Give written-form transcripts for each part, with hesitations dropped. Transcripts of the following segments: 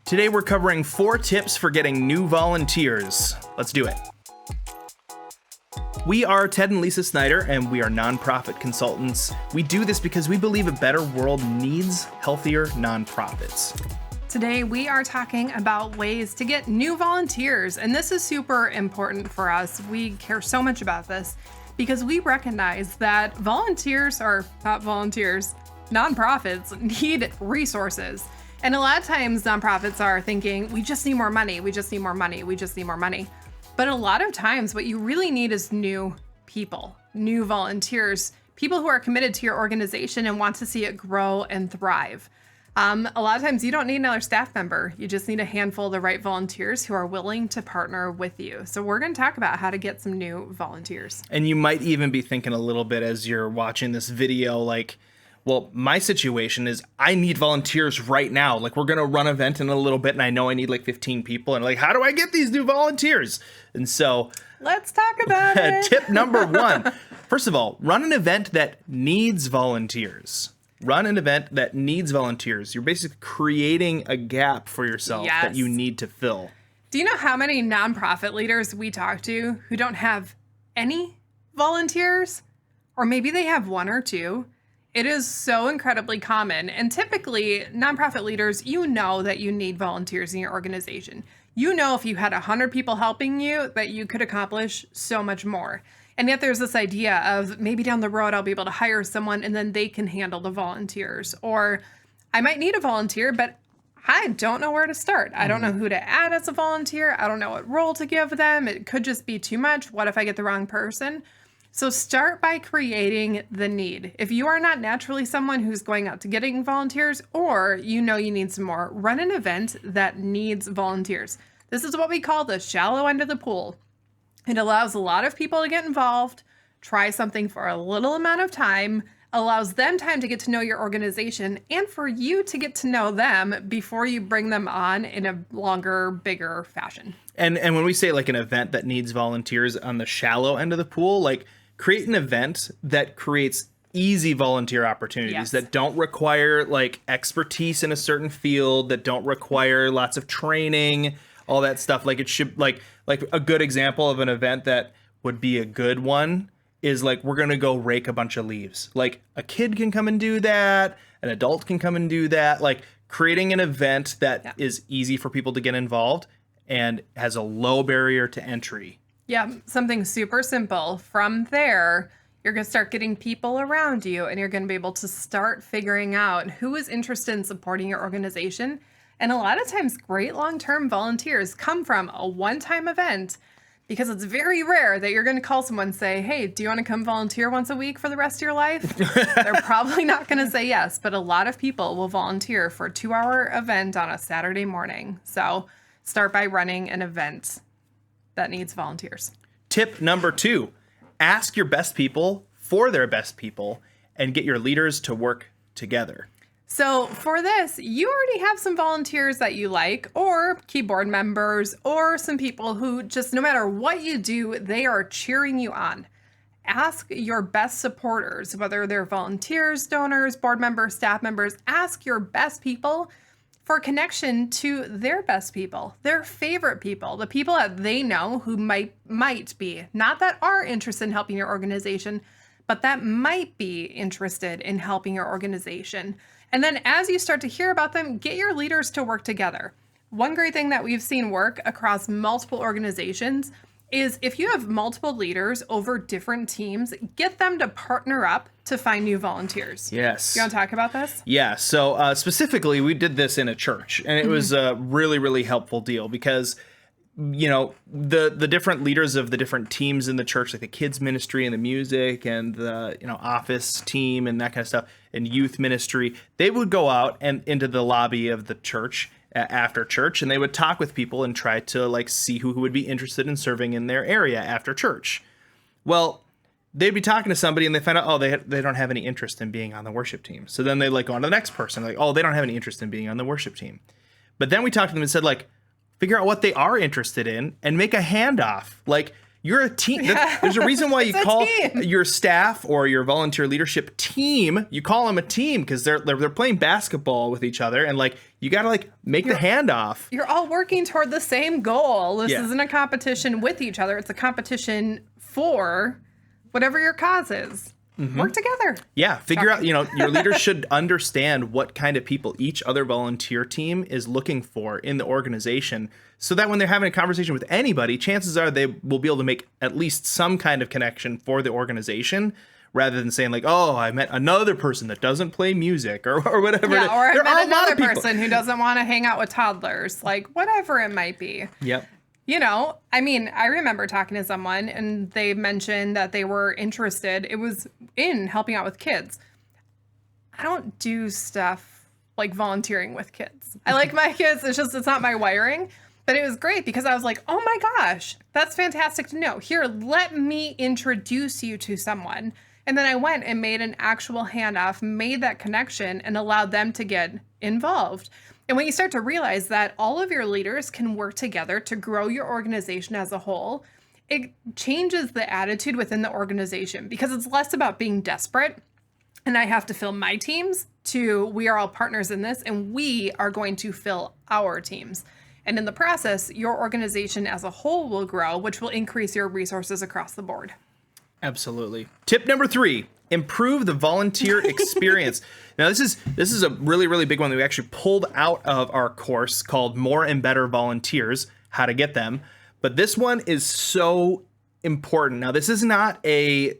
Today we're covering 4 tips for getting new volunteers. Let's do it. We are Ted and Lisa Snyder, and we are nonprofit consultants. We do this because we believe a better world needs healthier nonprofits. Today we are talking about ways to get new volunteers, and this is super important for us. We care so much about this because we recognize that volunteers are not volunteers. Nonprofits need resources. And a lot of times nonprofits are thinking, we just need more money, we just need more money, we just need more money. But a lot of times what you really need is new people, new volunteers, people who are committed to your organization and want to see it grow and thrive. A lot of times you don't need another staff member. You just need a handful of the right volunteers who are willing to partner with you. So we're going to talk about how to get some new volunteers. And you might even be thinking a little bit as you're watching this video, like, well, my situation is I need volunteers right now. Like, we're going to run an event in a little bit, and I know I need like 15 people. And like, how do I get these new volunteers? And so let's talk about it. Tip number 1. First of all, run an event that needs volunteers. Run an event that needs volunteers. You're basically creating a gap for yourself that you need to fill. Do you know how many nonprofit leaders we talk to who don't have any volunteers? Or maybe they have 1 or 2. It is so incredibly common. And typically, nonprofit leaders, you know that you need volunteers in your organization. You know if you had 100 people helping you, that you could accomplish so much more. And yet there's this idea of maybe down the road, I'll be able to hire someone and then they can handle the volunteers. Or I might need a volunteer, but I don't know where to start. I don't know who to add as a volunteer. I don't know what role to give them. It could just be too much. What if I get the wrong person? So start by creating the need. If you are not naturally someone who's going out to getting volunteers, or you know you need some more, run an event that needs volunteers. This is what we call the shallow end of the pool. It allows a lot of people to get involved, try something for a little amount of time, allows them time to get to know your organization, and for you to get to know them before you bring them on in a longer, bigger fashion. And when we say like an event that needs volunteers on the shallow end of the pool, like create an event that creates easy volunteer opportunities that don't require like expertise in a certain field, that don't require lots of training, all that stuff. Like it should like a good example of an event that would be a good one is like, we're going to go rake a bunch of leaves. Like a kid can come and do that. An adult can come and do that. Like creating an event that is easy for people to get involved and has a low barrier to entry. Yeah, something super simple. From there, you're going to start getting people around you and you're going to be able to start figuring out who is interested in supporting your organization. And a lot of times, great long-term volunteers come from a one-time event because it's very rare that you're going to call someone and say, hey, do you want to come volunteer once a week for the rest of your life? They're probably not going to say yes, but a lot of people will volunteer for a 2-hour event on a Saturday morning. So start by running an event that needs volunteers. Tip number 2, ask your best people for their best people and get your leaders to work together. So for this, you already have some volunteers that you like, or keyboard members, or some people who just no matter what you do, they are cheering you on. Ask your best supporters, whether they're volunteers, donors, board members, staff members, ask your best people for connection to their best people, their favorite people, the people that they know who might be, not that are interested in helping your organization, but that might be interested in helping your organization. And then as you start to hear about them, get your leaders to work together. One great thing that we've seen work across multiple organizations is if you have multiple leaders over different teams, get them to partner up to find new volunteers. Yes. You want to talk about this? Yeah. So specifically, we did this in a church, and it was a really, really helpful deal because, you know, the different leaders of the different teams in the church, like the kids ministry and the music and the, you know, office team and that kind of stuff and youth ministry, they would go out and into the lobby of the church after church, and they would talk with people and try to like see who would be interested in serving in their area after church. Well, they'd be talking to somebody and they find out, oh, they don't have any interest in being on the worship team. So then they like go on to the next person, like, oh, they don't have any interest in being on the worship team. But then we talked to them and said, like, figure out what they are interested in and make a handoff. Like, You're a team. There's a reason why you call your staff or your volunteer leadership team. You call them a team because they're playing basketball with each other, and like you got to like make the handoff. You're all working toward the same goal. This Yeah. isn't a competition with each other. It's a competition for whatever your cause is. Work together. Yeah, figure out, your leaders should understand what kind of people each other volunteer team is looking for in the organization so that when they're having a conversation with anybody, chances are they will be able to make at least some kind of connection for the organization rather than saying like, oh, I met another person that doesn't play music or whatever. Yeah, or I There are met a lot of another people. person who doesn't want to hang out with toddlers. Like, whatever it might be. Yep. I remember talking to someone and they mentioned that they were interested. It was in helping out with kids. I don't do stuff like volunteering with kids. I like my kids. It's not my wiring. But it was great because I was like, oh my gosh, that's fantastic to know. Here, let me introduce you to someone. And then I went and made an actual handoff, made that connection, and allowed them to get involved. And when you start to realize that all of your leaders can work together to grow your organization as a whole, it changes the attitude within the organization because it's less about being desperate and I have to fill my teams to we are all partners in this and we are going to fill our teams. And in the process, your organization as a whole will grow, which will increase your resources across the board. Absolutely. Tip number 3, improve the volunteer experience. Now, this is a really, really big one that we actually pulled out of our course called More and Better Volunteers, How to Get Them. But this one is so important. Now, this is not a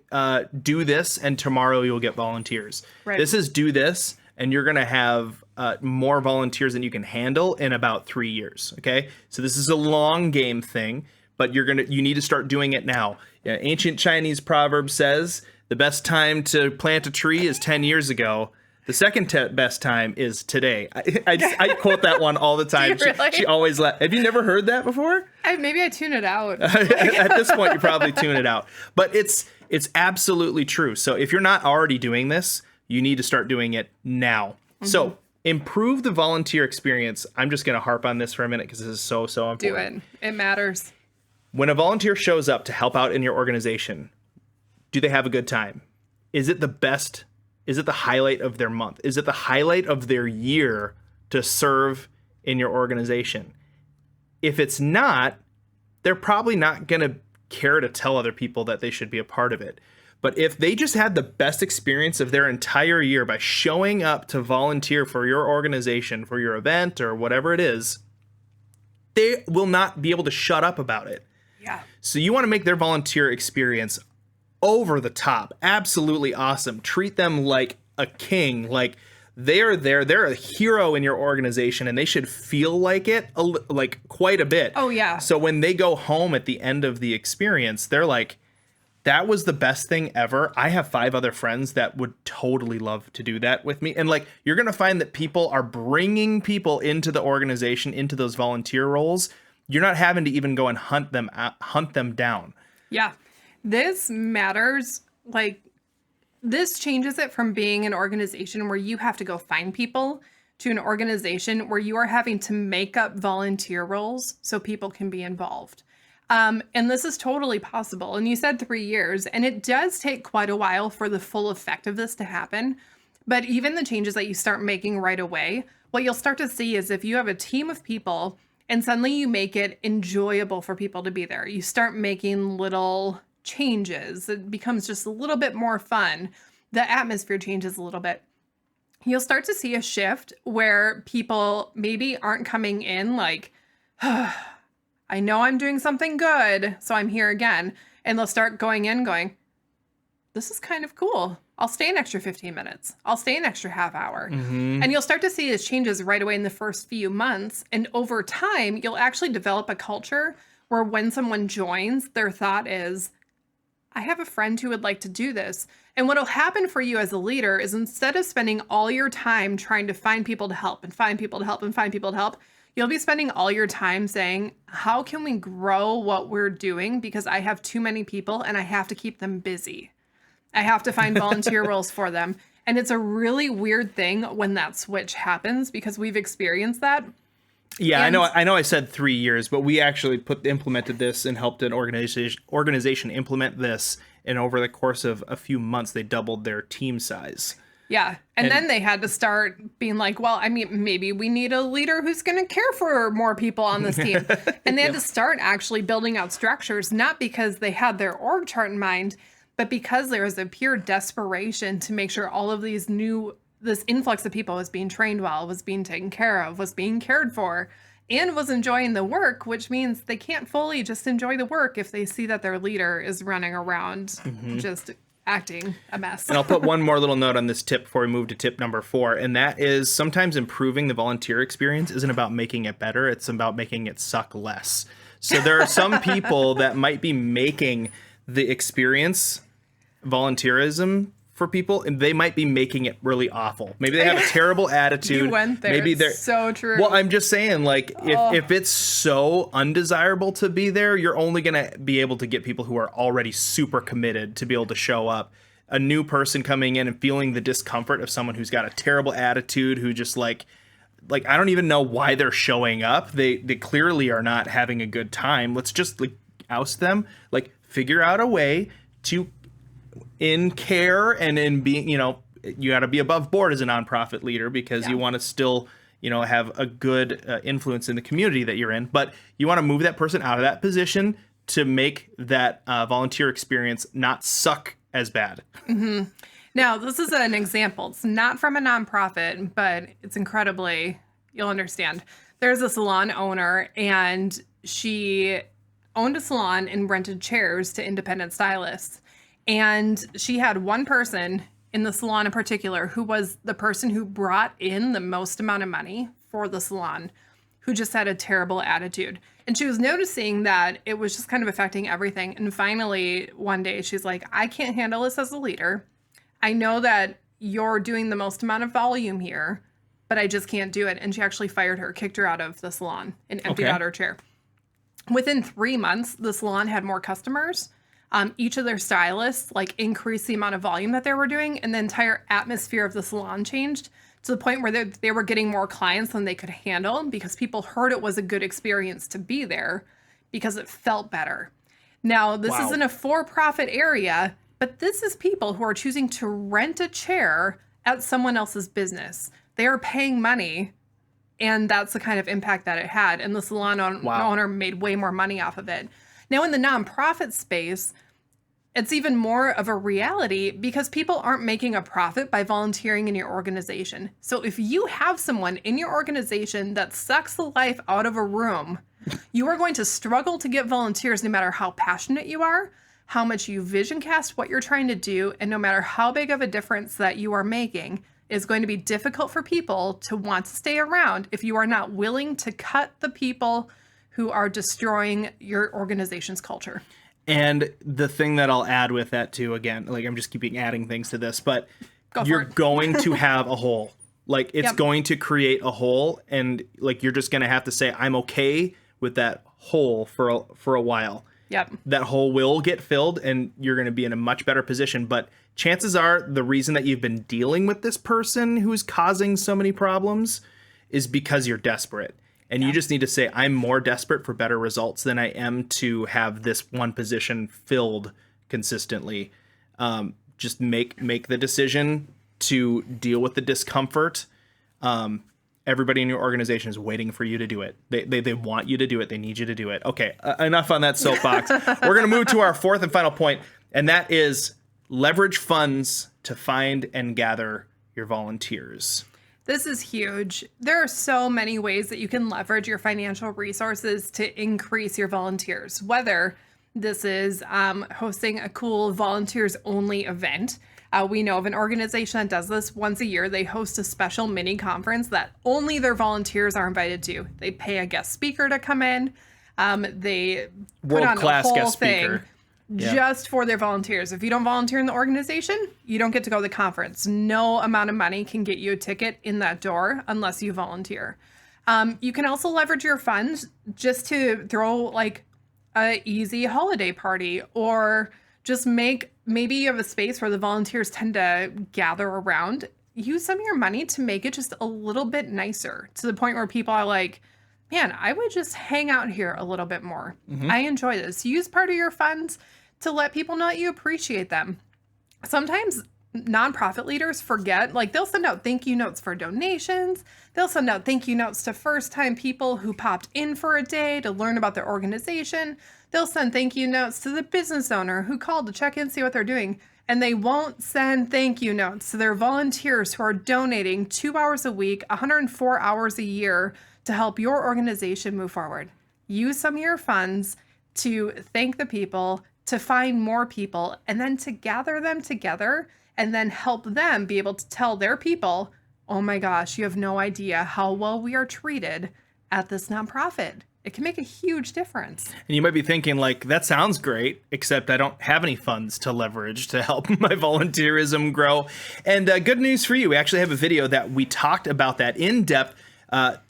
do this and tomorrow you'll get volunteers. Right. This is do this and you're going to have more volunteers than you can handle in about 3 years. Okay. So this is a long game thing, but you need to start doing it now. Yeah, ancient Chinese proverb says the best time to plant a tree is 10 years ago. The second best time is today. I quote that one all the time. Do you really? She always have you never heard that before? Maybe I tune it out. At this point, you probably tune it out. But it's absolutely true. So if you're not already doing this, you need to start doing it now. Mm-hmm. So improve the volunteer experience. I'm just going to harp on this for a minute because this is so important. Do it. It matters. When a volunteer shows up to help out in your organization, do they have a good time? Is it the best? Is it the highlight of their month? Is it the highlight of their year to serve in your organization? If it's not, they're probably not going to care to tell other people that they should be a part of it. But if they just had the best experience of their entire year by showing up to volunteer for your organization, for your event or whatever it is, they will not be able to shut up about it. Yeah. So you want to make their volunteer experience over the top, absolutely awesome. Treat them like a king, like they're there. They're a hero in your organization, and they should feel like it, like quite a bit. Oh yeah. So when they go home at the end of the experience, they're like, "That was the best thing ever." I have 5 other friends that would totally love to do that with me, and like you're gonna find that people are bringing people into the organization, into those volunteer roles. You're not having to even go and hunt them down. Yeah. This matters. Like, this changes it from being an organization where you have to go find people to an organization where you are having to make up volunteer roles so people can be involved. And this is totally possible. And you said 3 years, and it does take quite a while for the full effect of this to happen. But even the changes that you start making right away, what you'll start to see is if you have a team of people and suddenly you make it enjoyable for people to be there, you start making little changes. It becomes just a little bit more fun. The atmosphere changes a little bit. You'll start to see a shift where people maybe aren't coming in like, I know I'm doing something good, so I'm here again. And they'll start going in going, this is kind of cool. I'll stay an extra 15 minutes. I'll stay an extra half hour. Mm-hmm. And you'll start to see these changes right away in the first few months. And over time, you'll actually develop a culture where when someone joins, their thought is, I have a friend who would like to do this. And what'll happen for you as a leader is instead of spending all your time trying to find people to help and find people to help and find people to help, you'll be spending all your time saying, how can we grow what we're doing? Because I have too many people and I have to keep them busy. I have to find volunteer roles for them. And it's a really weird thing when that switch happens because we've experienced that. Yeah, And I know I said 3 years, but we actually implemented this and helped an organization implement this, and over the course of a few months they doubled their team size. yeah. And then they had to start being like, well, I mean, maybe we need a leader who's going to care for more people on this team. And they had to start actually building out structures, not because they had their org chart in mind, but because there was a pure desperation to make sure all of this influx of people was being trained well, was being taken care of, was being cared for, and was enjoying the work, which means they can't fully just enjoy the work if they see that their leader is running around just acting a mess. And I'll put one more little note on this tip before we move to tip number 4, and that is sometimes improving the volunteer experience isn't about making it better, it's about making it suck less. So there are some people that might be making the experience volunteerism for people, and they might be making it really awful. Maybe they have a terrible attitude. You went there. Maybe they're so true. Well, I'm just saying, like, if it's so undesirable to be there, you're only gonna be able to get people who are already super committed to be able to show up. A new person coming in and feeling the discomfort of someone who's got a terrible attitude, who just like I don't even know why they're showing up. They clearly are not having a good time. Let's just like oust them. Like, figure out a way to, in care and in being, you got to be above board as a nonprofit leader, because you want to still, have a good influence in the community that you're in. But you want to move that person out of that position to make that volunteer experience not suck as bad. Mm-hmm. Now, this is an example. It's not from a nonprofit, but it's incredibly, you'll understand. There's a salon owner, and she owned a salon and rented chairs to independent stylists. And she had one person in the salon in particular who was the person who brought in the most amount of money for the salon, who just had a terrible attitude. And she was noticing that it was just kind of affecting everything. And finally, one day, she's like, I can't handle this as a leader. I know that you're doing the most amount of volume here, but I just can't do it. And she actually fired her, kicked her out of the salon, and emptied out her chair. Within 3 months, the salon had more customers. Each of their stylists increased the amount of volume that they were doing, and the entire atmosphere of the salon changed to the point where they were getting more clients than they could handle, because people heard it was a good experience to be there because it felt better. Now, this is in a for-profit area, but this is people who are choosing to rent a chair at someone else's business. They are paying money, and that's the kind of impact that it had. And the salon owner made way more money off of it. Now, in the nonprofit space, it's even more of a reality because people aren't making a profit by volunteering in your organization. So if you have someone in your organization that sucks the life out of a room, you are going to struggle to get volunteers no matter how passionate you are, how much you vision cast what you're trying to do, and no matter how big of a difference that you are making. It's going to be difficult for people to want to stay around if you are not willing to cut the people who are destroying your organization's culture. And the thing that I'll add with that too, again, I'm just keeping adding things to this, but you're going to have a hole. It's going to create a hole, and you're just going to have to say, I'm okay with that hole for a while. Yep. That hole will get filled, and you're going to be in a much better position. But chances are the reason that you've been dealing with this person who's causing so many problems is because you're desperate. And you just need to say, I'm more desperate for better results than I am to have this one position filled consistently. Just make the decision to deal with the discomfort. Everybody in your organization is waiting for you to do it. They want you to do it. They need you to do it. Okay, enough on that soapbox. We're going to move to our fourth and final point, and that is leverage funds to find and gather your volunteers. This is huge. There are so many ways that you can leverage your financial resources to increase your volunteers, whether this is hosting a cool volunteers only event. We know of an organization that does this once a year. They host a special mini conference that only their volunteers are invited to. They pay a guest speaker to come in. They put on a whole guest thing. Speaker. Just for their volunteers. If you don't volunteer in the organization, you don't get to go to the conference. No amount of money can get you a ticket in that door unless you volunteer. You can also leverage your funds just to throw a easy holiday party, or just maybe you have a space where the volunteers tend to gather around. Use some of your money to make it just a little bit nicer, to the point where people are like, man, I would just hang out here a little bit more. I enjoy this. Use part of your funds to let people know that you appreciate them. Sometimes nonprofit leaders forget, like they'll send out thank you notes for donations. They'll send out thank you notes to first time people who popped in for a day to learn about their organization. They'll send thank you notes to the business owner who called to check in, see what they're doing. And they won't send thank you notes to their volunteers who are donating 2 hours a week, 104 hours a year to help your organization move forward. Use some of your funds to thank the people, to find more people, and then to gather them together and then help them be able to tell their people, oh my gosh, you have no idea how well we are treated at this nonprofit. It can make a huge difference. And you might be thinking, like, that sounds great, except I don't have any funds to leverage to help my volunteerism grow. And good news for you, we actually have a video that we talked about that in depth.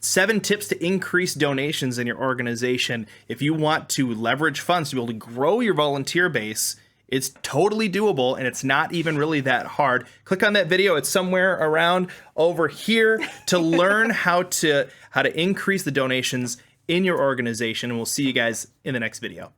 7 tips to increase donations in your organization. If you want to leverage funds to be able to grow your volunteer base, it's totally doable, and it's not even really that hard. Click on that video. It's somewhere around over here to learn how to increase the donations in your organization. And we'll see you guys in the next video.